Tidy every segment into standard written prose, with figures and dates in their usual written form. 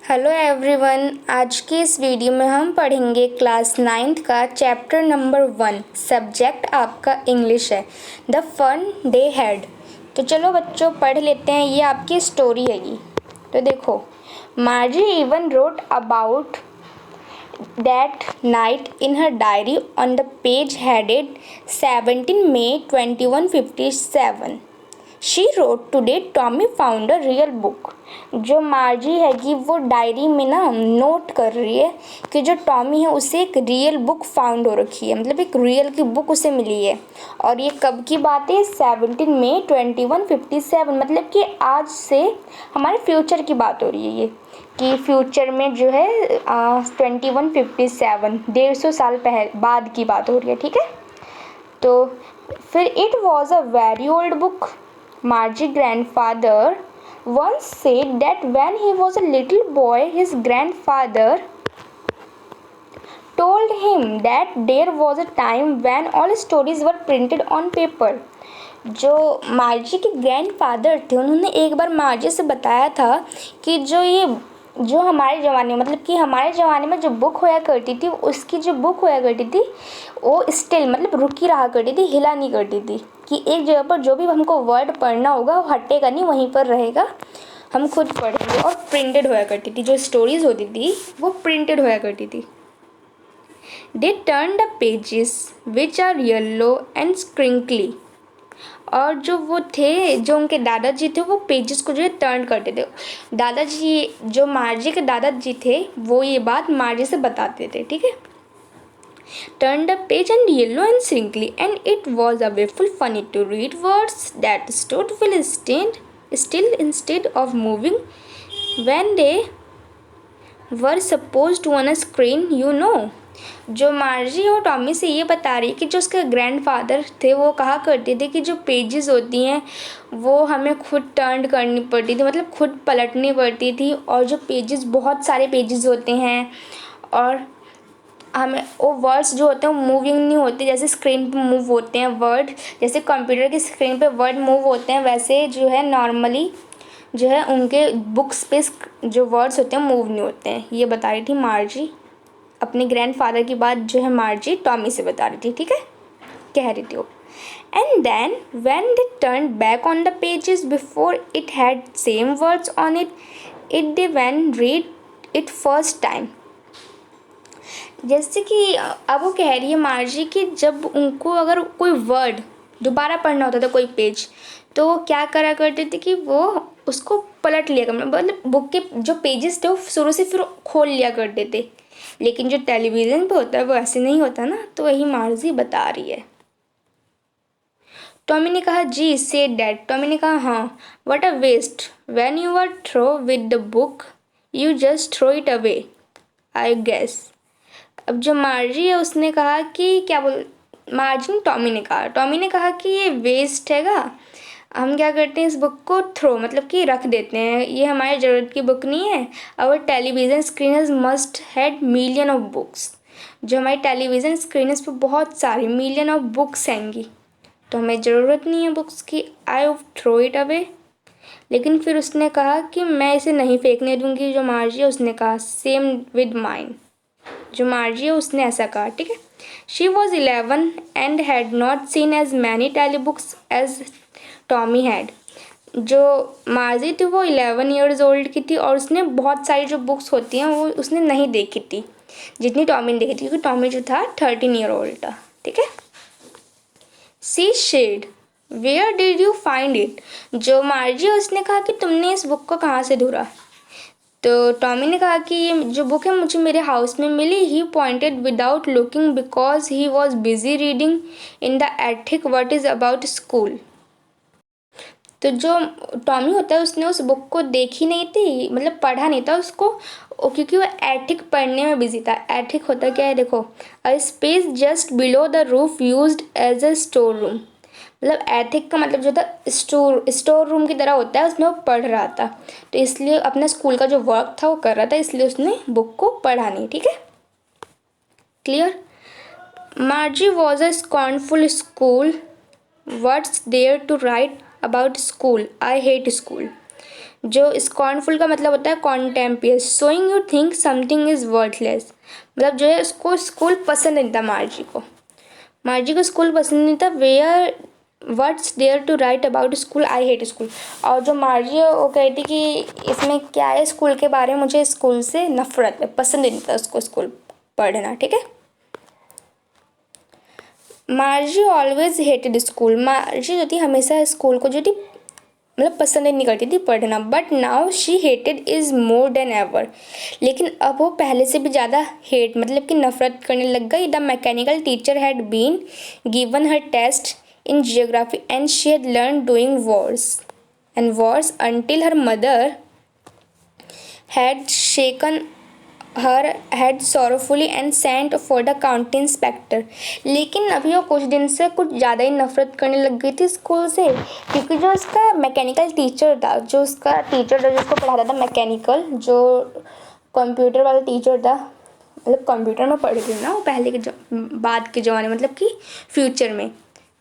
Hello everyone, आज के इस वीडियो में हम पढ़ेंगे क्लास 9th का चैप्टर नंबर 1। सब्जेक्ट आपका इंग्लिश है। The fun they had. तो चलो बच्चों पढ़ लेते हैं। ये आपकी स्टोरी है ये। तो देखो, Margie even wrote about that night in her diary on the page headed 17 May 2157। She wrote today Tommy found a real book. जो मार्जी है कि वो डायरी में ना नोट कर रही है कि जो टॉमी है उसे एक रियल बुक फाउंड हो रखी है, मतलब एक रियल की बुक उसे मिली है। और ये कब की बात है? 17 मई 2157, मतलब कि आज से हमारे फ्यूचर की बात हो रही है ये, कि फ्यूचर में जो है 2157 150 साल बाद की बात हो रही है। ठीक है, तो फिर it was a very old book. Margie's grandfather once said that when he was a little boy, his grandfather told him that there was a time when all stories were printed on paper. जो Margie के grandfather थे उन्होंने एक बार मार्जी से बताया था कि जो हमारे ज़माने में, मतलब कि हमारे ज़माने में जो बुक होया करती थी, उसकी जो बुक होया करती थी वो स्टिल मतलब रुकी रहा करती थी, हिला नहीं करती थी, कि एक जगह पर जो भी हमको वर्ड पढ़ना होगा वो हटेगा नहीं, वहीं पर रहेगा, हम खुद पढ़ेंगे। और प्रिंटेड होया करती थी, जो स्टोरीज़ होती थी वो प्रिंटेड होया करती थी। They turn the pages which are yellow and crinkly. और जो वो थे, जो उनके दादाजी थे, वो पेजेस को जो है टर्न करते थे। दादाजी, जो मार्जी के दादाजी थे, वो ये बात मार्जी से बताते थे। ठीक है, turn the page and yellow and crinkly and it was awfully funny to read words that stood will still instead of moving when they were supposed on a screen, you know. जो Margie और Tommy से ये बता रही है कि जो उसके ग्रैंडफादर थे वो कहा करते थे कि जो पेजेस होती हैं वो हमें खुद टर्न करनी पड़ती थी, मतलब खुद पलटनी पड़ती थी। और जो पेजेस, बहुत सारे पेजेस होते हैं और हमें वो वर्ड्स जो होते हैं वो मूविंग नहीं होते, जैसे स्क्रीन पे मूव होते हैं वर्ड, जैसे कंप्यूटर की स्क्रीन पे वर्ड मूव होते हैं, वैसे जो है नॉर्मली जो है उनके बुक्स पे जो वर्ड्स होते हैं मूव नहीं होते हैं। ये बता रही थी मार्जी, अपने ग्रैंडफादर की बात जो है मार्जी टॉमी से बता रही थी। ठीक है, कह रही थी वो। And then when they turn back on the pages before it had same words on it they when read it first time. जैसे कि अब वो कह रही है मार्जी कि जब उनको अगर कोई वर्ड दोबारा पढ़ना होता था, कोई पेज, तो वो क्या करा करते थे कि वो उसको पलट लिया करते, मतलब बुक के जो पेजेस थे वो शुरू से फिर खोल लिया करते थे। लेकिन जो टेलीविज़न पे होता है वो ऐसे नहीं होता ना, तो वही मार्जी बता रही है। टॉमी ने कहा, जी से डैड। टॉमी ने कहा, हाँ। What a waste, when you are through with the book you just throw it away, I guess. अब जो मार्जी है उसने कहा कि क्या बोल, टॉमी ने कहा कि ये वेस्ट हैगा, हम क्या करते हैं इस बुक को थ्रो, मतलब कि रख देते हैं, ये हमारी ज़रूरत की बुक नहीं है। Our television screens must had million of books. जो हमारी टेलीविज़न स्क्रीनर्स पे बहुत सारी मिलियन ऑफ बुक्स हैंगी, तो हमें ज़रूरत नहीं है बुक्स की, आई थ्रो इट अवे। लेकिन फिर उसने कहा कि मैं इसे नहीं फेंकने दूंगी। जो मार्जी है उसने कहा, सेम विद माइन। जो मार्जी है उसने ऐसा कहा। ठीक है, she was 11 and had not seen as many tele books as Tommy had. जो मार्जी थी वो 11 ईयर्स ओल्ड की थी और उसने बहुत सारी जो बुक्स होती हैं वो उसने नहीं देखी थी जितनी टॉमी ने देखी थी, क्योंकि टॉमी जो था 13 ईयर ओल्ड था। ठीक है, she said, where did you find it. जो मार्जी है उसने कहा कि तुमने इस बुक को कहाँ से ढूंढा। तो टॉमी ने कहा कि ये जो बुक है मुझे मेरे हाउस में मिली। He pointed without looking because he was busy reading in the attic what is about school. तो जो टॉमी होता है उसने उस बुक को देखी नहीं थी, मतलब पढ़ा नहीं था उसको, क्योंकि वो एथिक पढ़ने में बिजी था। एथिक होता क्या है, देखो, a space just below the roof used as a store room. मतलब एथिक का मतलब जो था स्टोर रूम की तरह होता है, उसमें वो पढ़ रहा था, तो इसलिए अपना स्कूल का जो वर्क था वो कर रहा था, इसलिए उसने बुक को पढ़ा नहीं। ठीक है, clear. Margie was a scornful school, what's there to write about school, I hate school. जो स्कॉर्नफुल का मतलब होता है contemptuous, showing you think something is worthless, मतलब जो है उसको स्कूल पसंद नहीं था मार्जी को स्कूल पसंद नहीं था। Where what's there to write about school, I hate school. और जो मार्जी है वो कहती कि इसमें क्या है स्कूल के बारे में, मुझे स्कूल से नफरत है, पसंद नहीं था उसको स्कूल पढ़ना, ठीक है। मार्जी ऑलवेज हेटेड स्कूल, मार्जी जो थी हमेशा स्कूल को जो थी मतलब पसंद नहीं करती थी पढ़ना। But now she hated is more than ever, लेकिन अब वो पहले से भी ज़्यादा हेट मतलब कि नफरत करने लग गई। The mechanical teacher had been given her test in geography and she had learn doing worse until her mother had shaken her head sorrowfully and sent for the county inspector। लेकिन अभी वो कुछ दिन से कुछ ज़्यादा ही नफरत करने लग गई थी स्कूल से, क्योंकि जो उसका मैकेनिकल टीचर था, जो उसका टीचर था जो उसको पढ़ाता था मैकेनिकल, जो कंप्यूटर वाला टीचर था, मतलब कंप्यूटर में पढ़े थे ना वो पहले के बाद के ज़माने मतलब कि फ्यूचर में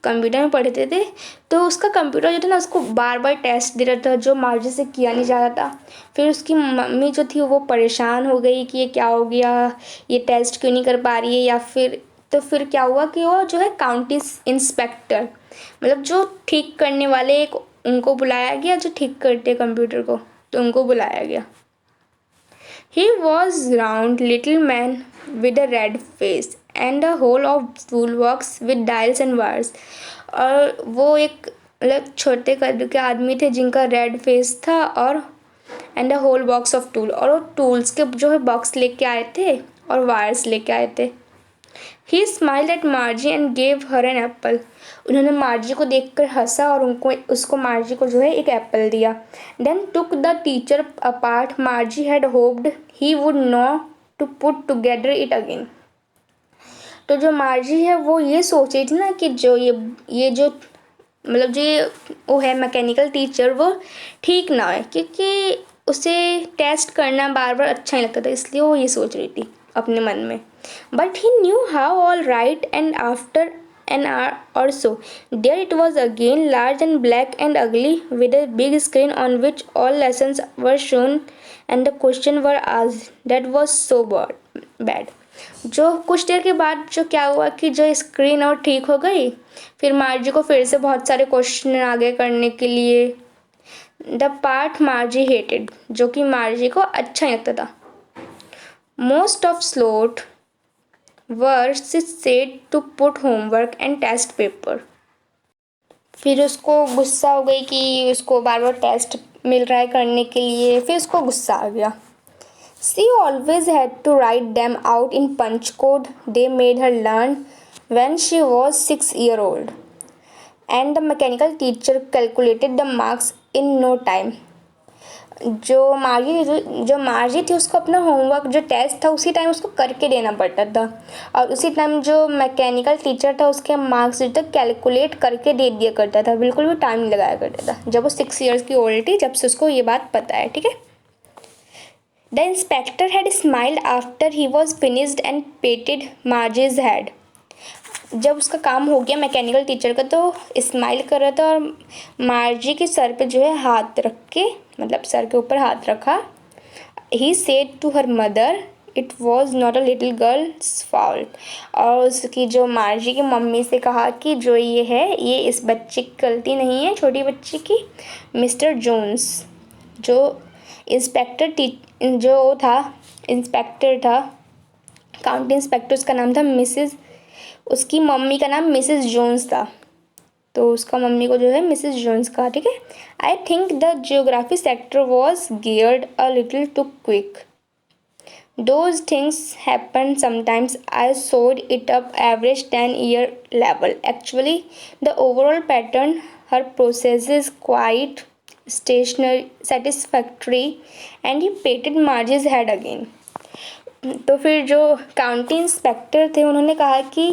कंप्यूटर में पढ़ते थे। तो उसका कंप्यूटर जो था ना उसको बार बार टेस्ट दे रहा था जो मार्जी से किया नहीं जा रहा था। फिर उसकी मम्मी जो थी वो परेशान हो गई कि ये क्या हो गया, ये टेस्ट क्यों नहीं कर पा रही है, या फिर तो फिर क्या हुआ कि वो जो है काउंटी इंस्पेक्टर मतलब जो ठीक करने वाले एक उनको बुलाया गया, जो ठीक करते कंप्यूटर को, तो उनको बुलाया गया। He was round little man with a red face and a hole of toolbox with dials and wires। और वो एक मतलब छोटे कद के आदमी थे जिनका रेड फेस था और and a whole box of tool, और वो टूल्स के जो है बॉक्स लेके आए थे और वायर्स लेके आए थे। He smiled at Margie and gave her an apple. उन्होंने मार्जी को देखकर हंसा और उसको मार्जी को जो है एक एप्पल दिया। Then took the teacher apart, Margie had hoped he would know to put together it again. तो जो मार्जी है वो ये सोच रही थी ना कि जो ये जो मतलब जो ये वो है मैकेनिकल टीचर वो ठीक ना है, क्योंकि उसे टेस्ट करना बार बार अच्छा नहीं लगता था, इसलिए वो ये सोच रही थी अपने मन में। But he knew how all right and after an hour or so there it was again, large and black and ugly, with a big screen on which all lessons were shown and the question were asked। that was so bad। जो कुछ देर के बाद जो क्या हुआ कि जो screen और ठीक हो गई, फिर मार्जी को फिर से बहुत सारे क्वेश्चन आगे करने के लिए। द पार्ट मार्जी हेटेड, जो कि मार्जी को अच्छा नहीं लगता था। Most of slot worse said to put homework and test paper. फिर उसको गुस्सा हो गई कि उसको बार बार टेस्ट मिल रहा है करने के लिए, फिर उसको गुस्सा आ गया। She always had to write them out in punch code they made her learn when she was 6 years old, and the mechanical teacher calculated the marks in no time। जो मार्जी थी उसको अपना होमवर्क जो test था उसी time उसको करके देना पड़ता था, और उसी टाइम जो मैकेनिकल टीचर था उसके मार्क्स जो था कैलकुलेट करके दे दिया करता था, बिल्कुल भी टाइम नहीं लगाया करता था। जब वो 6 इयर्स की ओल्ड थी, जब से उसको ये बात पता है, ठीक है। The inspector had smiled after he was finished and patted Margie's head। जब उसका काम हो गया मैकेनिकल टीचर का तो स्माइल कर रहा था और मार्जी के सर पे जो है हाथ रख के मतलब सर के ऊपर हाथ रखा। He said to her mother it was not a little girl's fault। और उसकी जो मार्जी की मम्मी से कहा कि जो ये है ये इस बच्चे की गलती नहीं है, छोटी बच्ची की। मिस्टर जोन्स जो इंस्पेक्टर था काउंटी इंस्पेक्टर, उसका नाम था मिसेस, उसकी मम्मी का नाम मिसेस जोन्स था, तो उसका मम्मी को जो है मिसेस जोन्स कहा, ठीक है। I think the geography sector was geared a little too quick. Those things happen sometimes। I sewed it up average 10-year level। Actually, the overall pattern, her process is quite stationary satisfactory। and he patted Margie's head again। तो फिर जो county inspector थे उन्होंने कहा कि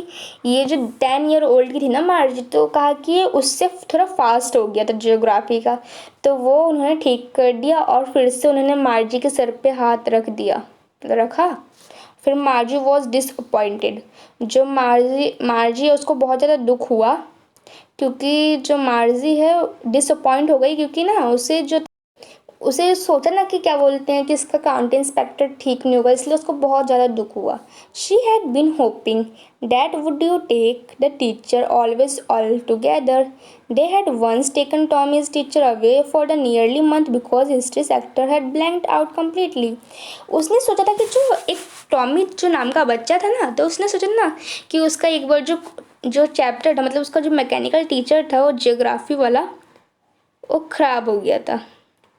ये जो 10 year old की थी ना मार्जी, तो कहा कि ये उससे थोड़ा फास्ट हो गया था जियोग्राफी का, तो वो उन्होंने ठीक कर दिया और फिर से उन्होंने मार्जी के सर पे हाथ रखा। फिर मार्जी वॉज डिसअपॉइंटेड। जो मार्जी है उसको बहुत ज़्यादा दुख हुआ, क्योंकि जो मार्जी है डिसअपॉइंट हो गई, क्योंकि ना उसे जो उसे सोचा ना कि क्या बोलते हैं कि इसका काउंटी इंस्पेक्टर ठीक नहीं होगा, इसलिए उसको बहुत ज़्यादा दुख हुआ। She had been hoping that would you take the teacher always all together. They had once taken Tommy's teacher away for the nearly month because history sector had blanked out completely. उसने सोचा था कि जो एक Tommy जो नाम का बच्चा था ना, तो उसने सोचा ना कि उसका एक बार जो चैप्टर था, मतलब उसका जो मैकेनिकल टीचर था, वो जियोग्राफी वाला, वो ख़राब हो गया था,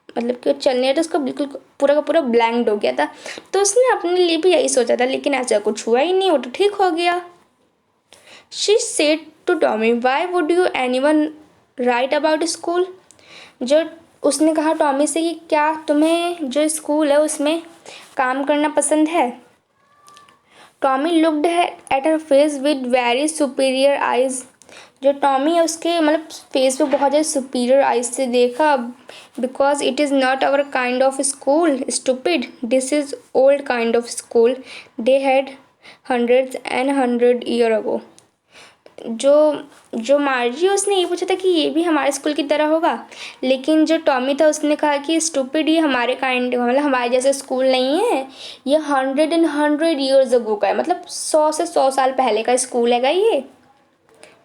मतलब कि वो चल नहीं रहा था, उसका बिल्कुल पूरा का पूरा ब्लैंक्ड हो गया था। तो उसने अपने लिए भी यही सोचा था, लेकिन ऐसा कुछ हुआ ही नहीं, वो तो ठीक हो गया। She said to Tommy why would you anyone write about school. जो उसने कहा टॉमी से कि क्या तुम्हें जो स्कूल है उसमें काम करना पसंद है। Tommy looked at her face with very superior eyes. जो टॉमी है उसके मतलब फेस पे बहुत ज़्यादा सुपीरियर आइज से देखा। Because it is not our kind of school stupid, this is old kind of school, they had hundreds and hundred year ago. जो जो मार्जी उसने ये पूछा था कि ये भी हमारे स्कूल की तरह होगा, लेकिन जो टॉमी था उसने कहा कि स्टूपिड, ये हमारे काइंड मतलब हमारे जैसे स्कूल नहीं है, ये 100 ईयर्स अगो का है, मतलब 100 पहले का स्कूल हैगा ये,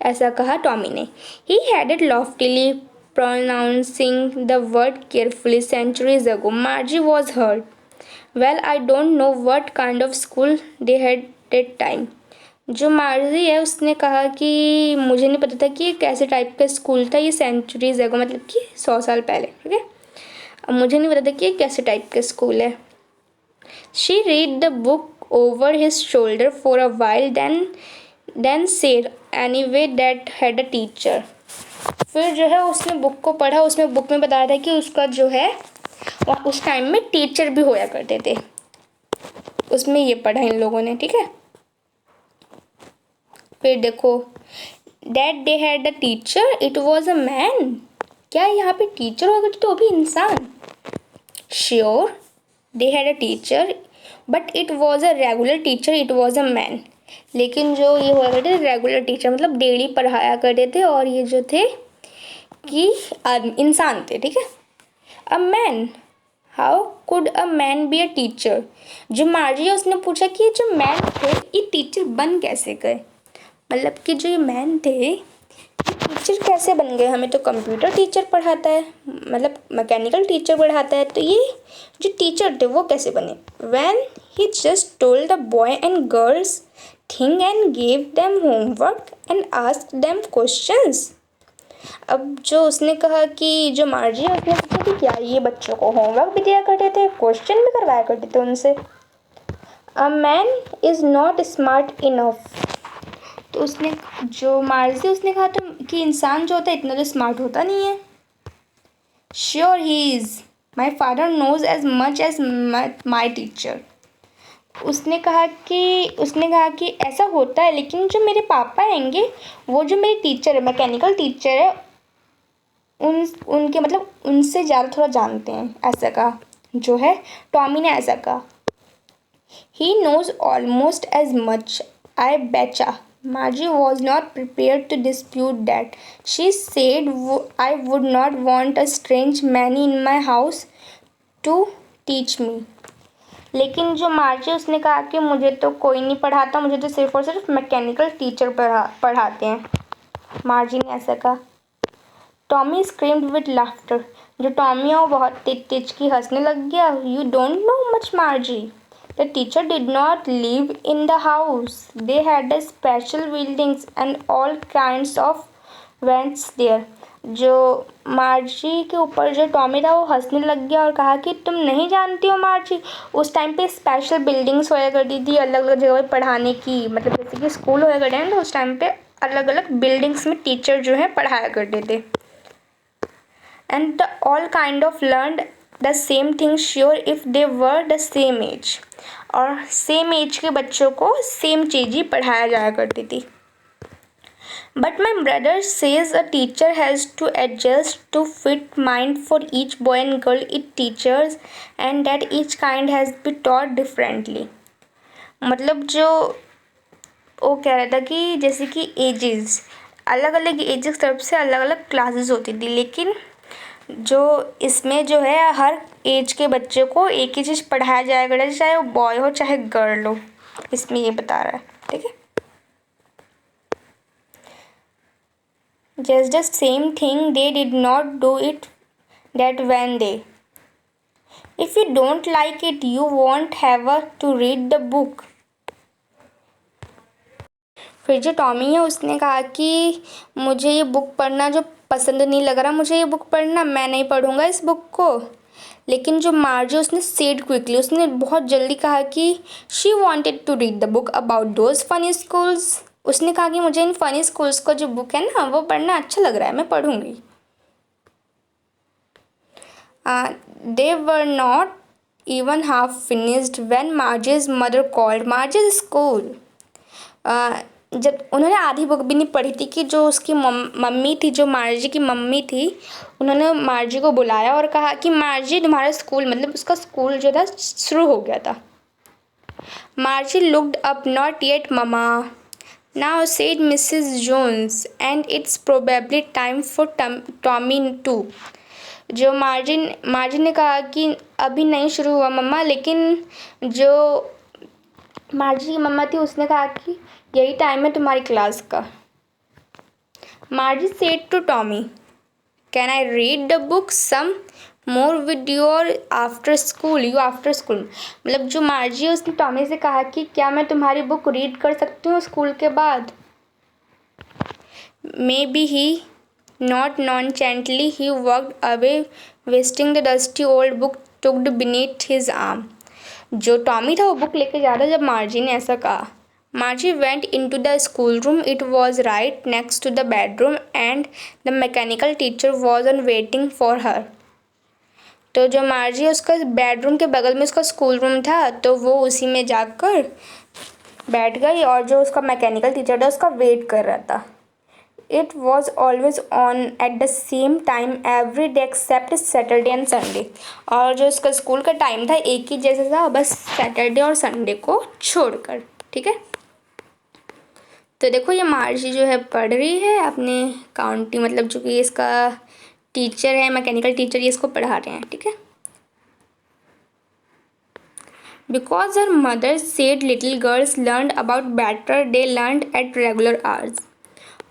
ऐसा कहा टॉमी ने। He headed loftily pronouncing the word carefully centuries ago Margie was hurt. Well I don't know what kind of school they had that time. जो मार्जी है उसने कहा कि मुझे नहीं पता था कि ये कैसे टाइप का स्कूल था, ये सेंचुरीज अगो मतलब कि 100 साल पहले, ठीक है। अब मुझे नहीं पता था कि ये कैसे टाइप का स्कूल है। She read the book over his shoulder for a while then said anyway that had a teacher. फिर जो है उसने बुक को पढ़ा, उसमें बुक में बताया था कि उसका जो है उस टाइम में टीचर भी होया करते थे, उसमें ये पढ़ा इन लोगों ने, ठीक है। फिर देखो that they had a teacher it was a man. क्या यहाँ पे टीचर होगा तो भी इंसान। Sure they had a teacher but it was a regular teacher, it was a man. लेकिन जो ये हुआ करते थे रेगुलर टीचर मतलब डेली पढ़ाया करते थे, और ये जो थे कि इंसान थे, ठीक है। A man, how could a man be a teacher. जो मार्जी है उसने पूछा कि ये जो मैन थे ये टीचर बन कैसे गए, मतलब कि जो ये मैन थे ये टीचर कैसे बन गए। हमें तो कंप्यूटर टीचर पढ़ाता है, मतलब मैकेनिकल टीचर पढ़ाता है, तो ये जो टीचर थे वो कैसे बने। When he just told the boy and girls thing and gave them homework and asked them questions. अब जो उसने कहा कि जो मार्जी है उसने पूछा कि क्या ये बच्चों को होमवर्क भी दिया करते थे, क्वेश्चन भी करवाया करते थे उनसे। A man is not smart enough. तो उसने जो मार्जी उसने कहा तो कि इंसान जो होता है इतना तो स्मार्ट होता नहीं है। Sure he is, my father knows as much as my teacher. उसने कहा कि ऐसा होता है, लेकिन जो मेरे पापा हैंगे वो जो मेरे टीचर है मैकेनिकल टीचर है उनके मतलब उनसे ज़्यादा थोड़ा जानते हैं, ऐसा कहा जो है टॉमी ने, ऐसा कहा। He knows almost as much as बेचा। Margie was not prepared to dispute that. She said, I would not want a strange man in my house to teach me. लेकिन जो मार्जी उसने कहा कि मुझे तो कोई नहीं पढ़ाता, मुझे तो सिर्फ और सिर्फ मैकेनिकल टीचर पढ़ाते हैं, मार्जी ने ऐसा कहा। Tommy screamed with laughter. जो टॉमी है वो बहुत तेज तेज की हंसने लग गया। You don't know much Margie, the teacher did not live in the house, they had a special buildings and all kinds of vents there. जो मार्जी के ऊपर जो टॉमी था वो हंसने लग गया और कहा कि तुम नहीं जानती हो मार्जी, उस टाइम पे स्पेशल बिल्डिंग्स होया करती थी अलग अलग जगह पे पढ़ाने की, मतलब जैसे कि स्कूल होया करते हैं तो उस टाइम पे अलग अलग बिल्डिंग्स में टीचर जो है पढ़ाया करते थे। And the all kind of learned the same thing sure if they were the same age। और सेम एज के बच्चों को सेम चीज़ ही पढ़ाया जाया करती थी। But my brother says a teacher has to adjust to fit mind for each boy and girl it teaches and that each kind has been taught differently। मतलब जो वो कह रहा था कि जैसे कि एजेस अलग अलग एज की तरफ से अलग अलग क्लासेस होती थी, लेकिन जो इसमें जो है हर एज के बच्चे को एक ही चीज़ पढ़ाया जाएगा, चाहे वो बॉय हो चाहे गर्ल हो, इसमें ये बता रहा है। ठीक है, just the same thing they did not do it that when they, if you don't like it you won't have to read the book. फिर जो टॉमी है उसने कहा कि मुझे ये बुक पढ़ना जो पसंद नहीं लग रहा, मुझे ये बुक पढ़ना, मैं नहीं पढ़ूँगा इस बुक को। लेकिन जो मार्जी उसने सेड क्विकली, उसने बहुत जल्दी कहा कि she wanted to read the book about those funny schools. उसने कहा कि मुझे इन फनी स्कूल्स का जो बुक है ना वो पढ़ना अच्छा लग रहा है, मैं पढ़ूँगी। They were not even half finished when Marge's mother called Marge's school। जब उन्होंने आधी बुक भी नहीं पढ़ी थी कि जो उसकी मम्मी थी, जो मार्जी की मम्मी थी, उन्होंने मार्जी को बुलाया और कहा कि मार्जी तुम्हारा स्कूल, मतलब उसका स्कूल जो था शुरू हो गया था। Margie looked up, not yet mama, now said Mrs Jones, and it's probably time for Tommy too. जो मार्जिन ने कहा कि अभी नहीं शुरू हुआ मम्मा, लेकिन जो मार्जी की मम्मा थी उसने कहा कि यही टाइम है तुम्हारी क्लास का। Margie said to Tommy, can I read the book some more with your after school, you after school. मतलब जो मार्जी है उसने टॉमी से कहा कि क्या मैं तुम्हारी बुक रीड कर सकती हूँ स्कूल के बाद। May be he not nonchalantly he walked away, wasting the dusty old book tucked beneath his arm। जो टॉमी था वो बुक लेके जा रहा जब मार्जी ने ऐसा कहा। मार्जी went into the schoolroom, it was right next to the bedroom and the mechanical teacher was on waiting for her। तो जो मार्जी है उसका बेडरूम के बगल में उसका स्कूल रूम था, तो वो उसी में जाकर बैठ गई और जो उसका मैकेनिकल टीचर था उसका वेट कर रहा था। It was always on at the same time every day except Saturday and Sunday। और जो उसका स्कूल का टाइम था एक ही जैसा था, बस सैटरडे और संडे को छोड़कर। ठीक है, तो देखो ये मार्जी जो है पढ़ रही है अपने काउंटी, मतलब जो कि इसका टीचर है, मैकेनिकल टीचर, ये इसको पढ़ा रहे हैं। ठीक है, because her mother said little girls learn about better day learn at regular hours.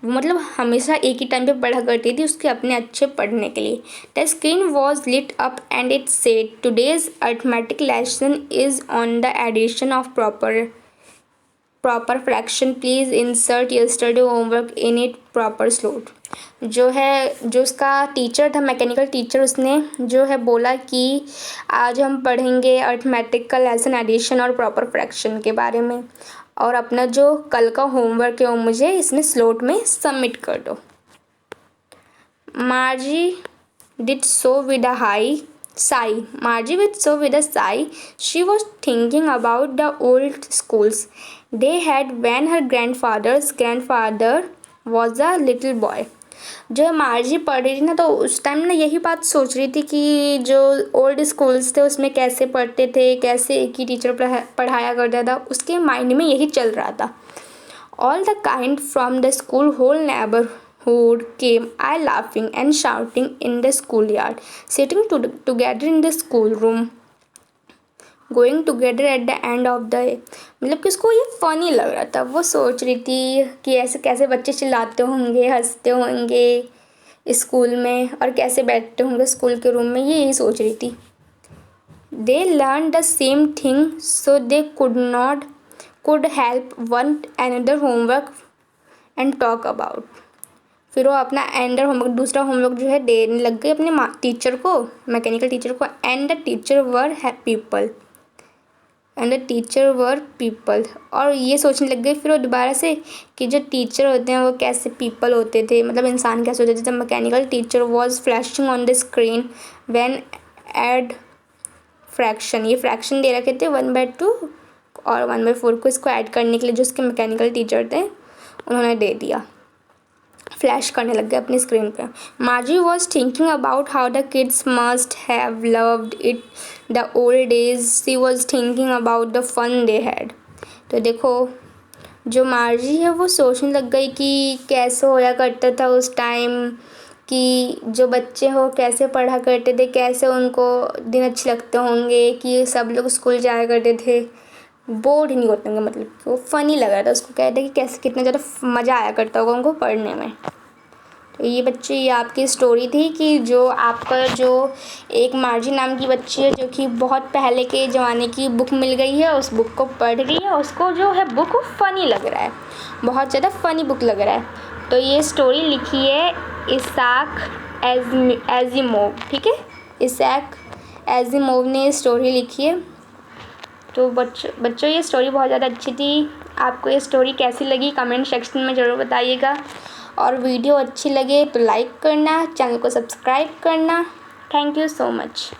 वो मतलब हमेशा एक ही टाइम पे पढ़ा करती थी उसके अपने अच्छे पढ़ने के लिए। The screen was lit up and it said today's arithmetic lesson is on the addition of proper fraction, please insert yesterday homework in it proper slot. जो है जो उसका टीचर था मैकेनिकल टीचर, उसने जो है बोला कि आज हम पढ़ेंगे अर्थमेटिक का लेसन एडिशन और प्रॉपर फ्रैक्शन के बारे में, और अपना जो कल का होमवर्क है वो मुझे इसमें स्लॉट में सबमिट कर दो। मार्जी did so with a high sigh। Margie with so with a sigh, she was thinking about the old schools they had when her grandfather's grandfather was a little boy। जो मार्जी पढ़ रही थी ना, तो उस टाइम ना यही बात सोच रही थी कि जो ओल्ड स्कूल्स थे उसमें कैसे पढ़ते थे, कैसे एक ही टीचर पढ़ाया करता था, उसके माइंड में यही चल रहा था। All the kind from the school whole neighborhood came I laughing and shouting in the schoolyard, sitting together in the schoolroom, going together at the end of the। मतलब कि उसको ये फ़नी लग रहा था, वो सोच रही थी कि ऐसे कैसे बच्चे चिल्लाते होंगे, हंसते होंगे स्कूल में, और कैसे बैठते होंगे स्कूल के रूम में, ये यही सोच रही थी। They learned the same thing so they could help one another homework and talk about। फिर वो अपना एंडर होमवर्क, दूसरा होमवर्क जो है देने लग गई अपने टीचर को, मैकेनिकल टीचर को। And the teacher were people, और ये सोचने लग गई फिर वो दोबारा से कि जो टीचर होते हैं वो कैसे पीपल होते थे, मतलब इंसान कैसे होते थे। Mechanical teacher was flashing on the screen when add fraction, ये फ्रैक्शन दे रखे थे 1/2 और 1/4 को, इसको ऐड करने के लिए जो उसके मैकेनिकल टीचर थे उन्होंने दे दिया, फ्लैश करने लग गए अपनी स्क्रीन पे। Margie was thinking about how the kids must have loved it the old days, she was thinking about the fun they had. तो देखो जो मार्जी है वो सोचने लग गई कि कैसे होया करता था उस टाइम, कि जो बच्चे हो कैसे पढ़ा करते थे, कैसे उनको दिन अच्छे लगते होंगे कि सब लोग स्कूल जाया करते थे, बोर्ड नहीं होते होंगे, मतलब वो फ़नी लग रहा था उसको, कहते कि कैसे कितना ज़्यादा मज़ा आया करता होगा उनको पढ़ने में। तो ये बच्चे, ये आपकी स्टोरी थी कि जो आपका जो एक मार्जी नाम की बच्ची है जो कि बहुत पहले के ज़माने की बुक मिल गई है, उस बुक को पढ़ रही है, उसको जो है बुक फ़नी लग रहा है, बहुत ज़्यादा फ़नी बुक लग रहा है। तो ये स्टोरी लिखी है इसाक एज़िमोव, ठीक है, इसाक एज़िमोव ने ये स्टोरी लिखी है। तो बच्चों ये स्टोरी बहुत ज़्यादा अच्छी थी। आपको ये स्टोरी कैसी लगी कमेंट सेक्शन में ज़रूर बताइएगा, और वीडियो अच्छी लगे तो लाइक करना, चैनल को सब्सक्राइब करना। Thank you so much.